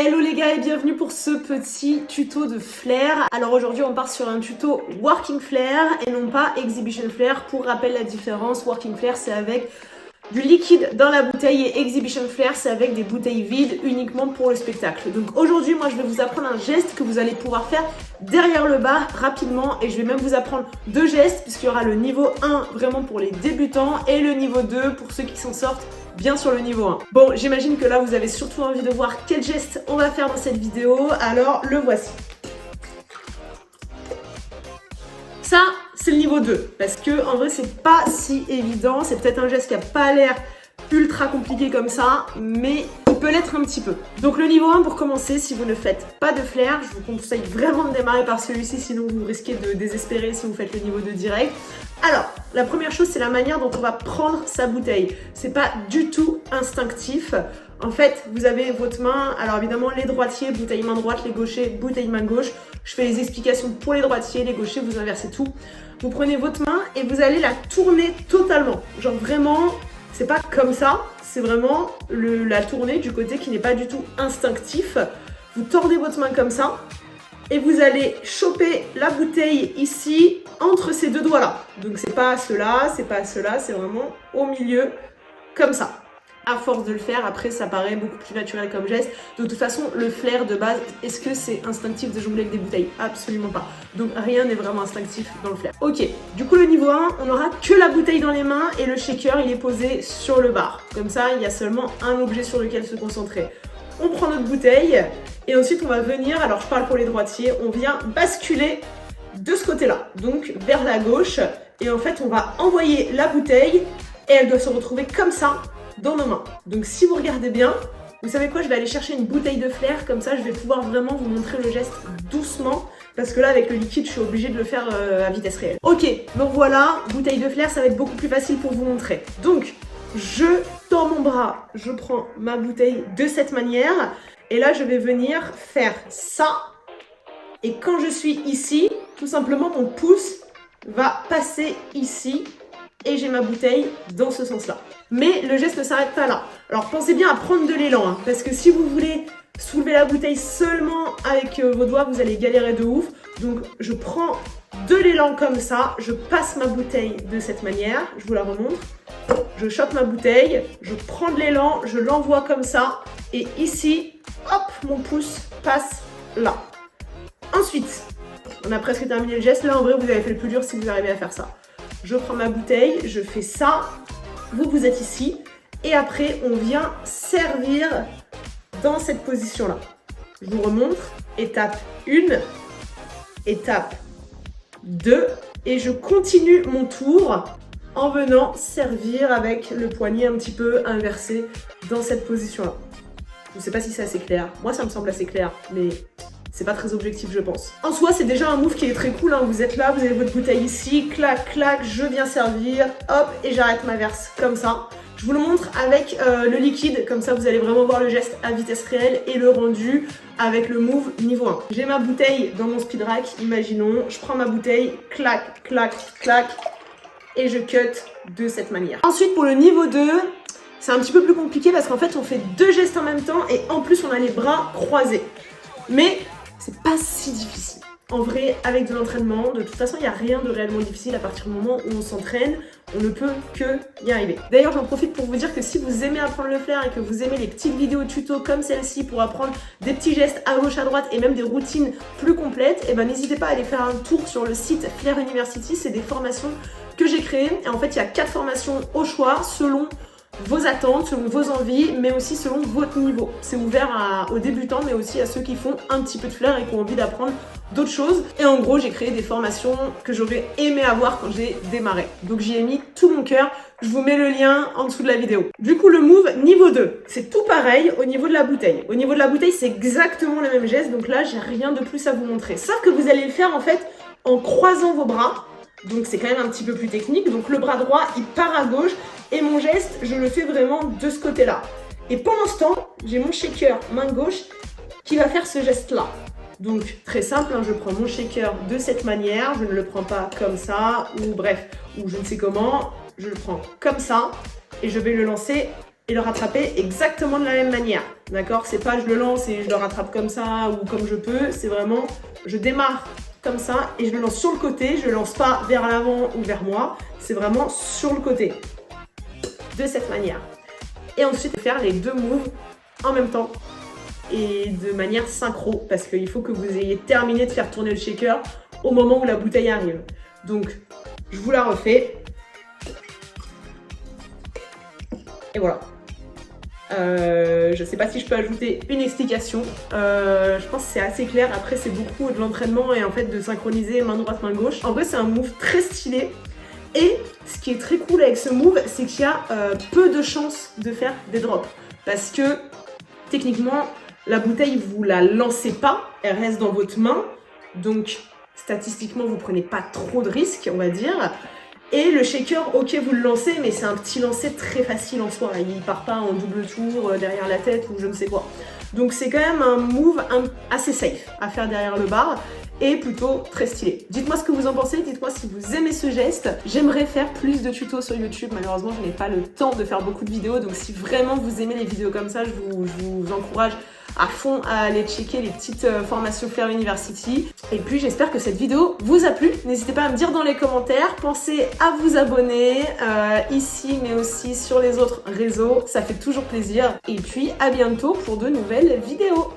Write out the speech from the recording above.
Hello les gars et bienvenue pour ce petit tuto de flair. Alors aujourd'hui on part sur un tuto working flair et non pas exhibition flair. Pour rappel la différence, working flair c'est avec du liquide dans la bouteille et exhibition flair c'est avec des bouteilles vides uniquement pour le spectacle. Donc aujourd'hui moi je vais vous apprendre un geste que vous allez pouvoir faire derrière le bar rapidement et je vais même vous apprendre deux gestes puisqu'il y aura le niveau 1 vraiment pour les débutants et le niveau 2 pour ceux qui s'en sortent bien sur le niveau 1. Bon, j'imagine que là vous avez surtout envie de voir quel geste on va faire dans cette vidéo, alors le voici. Ça, c'est le niveau 2, parce que en vrai c'est pas si évident, c'est peut-être un geste qui a pas l'air ultra compliqué comme ça, mais il peut l'être un petit peu. Donc le niveau 1 pour commencer, si vous ne faites pas de flair, je vous conseille vraiment de démarrer par celui-ci, sinon vous risquez de désespérer si vous faites le niveau 2 direct. Alors, la première chose, c'est la manière dont on va prendre sa bouteille. C'est pas du tout instinctif. En fait, vous avez votre main, alors évidemment les droitiers, bouteille main droite, les gauchers, bouteille main gauche. Je fais les explications pour les droitiers, les gauchers, vous inversez tout. Vous prenez votre main et vous allez la tourner totalement. Genre vraiment, c'est pas comme ça, c'est vraiment la tourner du côté qui n'est pas du tout instinctif. Vous tordez votre main comme ça et vous allez choper la bouteille ici entre ces deux doigts là. Donc c'est pas cela, c'est pas cela, c'est vraiment au milieu comme ça. À force de le faire, après ça paraît beaucoup plus naturel comme geste. De toute façon, le flair de base, est-ce que c'est instinctif de jongler avec des bouteilles? Absolument pas. Donc rien n'est vraiment instinctif dans le flair. Ok, du coup le niveau 1, on n'aura que la bouteille dans les mains et le shaker il est posé sur le bar. Comme ça, il y a seulement un objet sur lequel se concentrer. On prend notre bouteille et ensuite on va venir, alors je parle pour les droitiers, on vient basculer de ce côté-là, donc vers la gauche. Et en fait, on va envoyer la bouteille et elle doit se retrouver comme ça dans nos mains. Donc si vous regardez bien, vous savez quoi, je vais aller chercher une bouteille de flair, comme ça je vais pouvoir vraiment vous montrer le geste doucement, parce que là avec le liquide je suis obligée de le faire à vitesse réelle. Ok, donc voilà, bouteille de flair, ça va être beaucoup plus facile pour vous montrer. Donc je tends mon bras, je prends ma bouteille de cette manière, et là je vais venir faire ça, et quand je suis ici, tout simplement mon pouce va passer ici, et j'ai ma bouteille dans ce sens-là. Mais le geste ne s'arrête pas là. Alors pensez bien à prendre de l'élan, hein, parce que si vous voulez soulever la bouteille seulement avec vos doigts, vous allez galérer de ouf. Donc je prends de l'élan comme ça, je passe ma bouteille de cette manière, je vous la remontre. Je chope ma bouteille, je prends de l'élan, je l'envoie comme ça, et ici, hop, mon pouce passe là. Ensuite, on a presque terminé le geste. Là, en vrai, vous avez fait le plus dur si vous arrivez à faire ça. Je prends ma bouteille, je fais ça, vous êtes ici, et après, on vient servir dans cette position-là. Je vous remontre, étape 1, étape 2, et je continue mon tour en venant servir avec le poignet un petit peu inversé dans cette position-là. Je ne sais pas si c'est assez clair. Moi, ça me semble assez clair, mais c'est pas très objectif, je pense. En soi, c'est déjà un move qui est très cool, hein. Vous êtes là, vous avez votre bouteille ici, clac, clac, je viens servir, hop, et j'arrête ma verse, comme ça. Je vous le montre avec le liquide, comme ça vous allez vraiment voir le geste à vitesse réelle et le rendu avec le move niveau 1. J'ai ma bouteille dans mon speed rack, imaginons, je prends ma bouteille, clac, clac, clac, et je cut de cette manière. Ensuite, pour le niveau 2, c'est un petit peu plus compliqué parce qu'en fait, on fait deux gestes en même temps et en plus, on a les bras croisés. Mais c'est pas si difficile. En vrai, avec de l'entraînement, de toute façon, il n'y a rien de réellement difficile à partir du moment où on s'entraîne. On ne peut que y arriver. D'ailleurs, j'en profite pour vous dire que si vous aimez apprendre le flair et que vous aimez les petites vidéos tuto comme celle-ci pour apprendre des petits gestes à gauche, à droite et même des routines plus complètes, et ben n'hésitez pas à aller faire un tour sur le site Flair University. C'est des formations que j'ai créées. Et en fait, il y a 4 formations au choix selon vos attentes, selon vos envies, mais aussi selon votre niveau. C'est ouvert aux débutants, mais aussi à ceux qui font un petit peu de flair et qui ont envie d'apprendre d'autres choses. Et en gros, j'ai créé des formations que j'aurais aimé avoir quand j'ai démarré. Donc j'y ai mis tout mon cœur. Je vous mets le lien en dessous de la vidéo. Du coup, le move niveau 2, c'est tout pareil au niveau de la bouteille. Au niveau de la bouteille, c'est exactement le même geste. Donc là, j'ai rien de plus à vous montrer. Sauf que vous allez le faire en fait en croisant vos bras. Donc c'est quand même un petit peu plus technique. Donc le bras droit, il part à gauche. Et mon geste, je le fais vraiment de ce côté-là. Et pendant ce temps, j'ai mon shaker main gauche qui va faire ce geste-là. Donc très simple, hein, je prends mon shaker de cette manière, je ne le prends pas comme ça, ou bref, ou je ne sais comment, je le prends comme ça, et je vais le lancer et le rattraper exactement de la même manière. D'accord? C'est pas je le lance et je le rattrape comme ça ou comme je peux. C'est vraiment je démarre comme ça et je le lance sur le côté. Je le lance pas vers l'avant ou vers moi. C'est vraiment sur le côté. De cette manière. Et ensuite faire les deux moves en même temps et de manière synchro parce qu'il faut que vous ayez terminé de faire tourner le shaker au moment où la bouteille arrive. Donc, je vous la refais. Et voilà. Je sais pas si je peux ajouter une explication. Je pense que c'est assez clair. Après, c'est beaucoup de l'entraînement et en fait de synchroniser main droite, main gauche. En vrai, c'est un move très stylé. Et ce qui est très cool avec ce move, c'est qu'il y a peu de chances de faire des drops. Parce que techniquement, la bouteille, vous la lancez pas, elle reste dans votre main. Donc, statistiquement, vous prenez pas trop de risques, on va dire. Et le shaker, ok, vous le lancez, mais c'est un petit lancer très facile en soi. Il part pas en double tour derrière la tête ou je ne sais quoi. Donc c'est quand même un move assez safe à faire derrière le bar et plutôt très stylé. Dites-moi ce que vous en pensez, dites-moi si vous aimez ce geste. J'aimerais faire plus de tutos sur YouTube, malheureusement je n'ai pas le temps de faire beaucoup de vidéos, donc si vraiment vous aimez les vidéos comme ça, je vous encourage à fond à aller checker les petites formations Flair University. Et puis j'espère que cette vidéo vous a plu. N'hésitez pas à me dire dans les commentaires. Pensez à vous abonner ici mais aussi sur les autres réseaux. Ça fait toujours plaisir. Et puis à bientôt pour de nouvelles vidéos.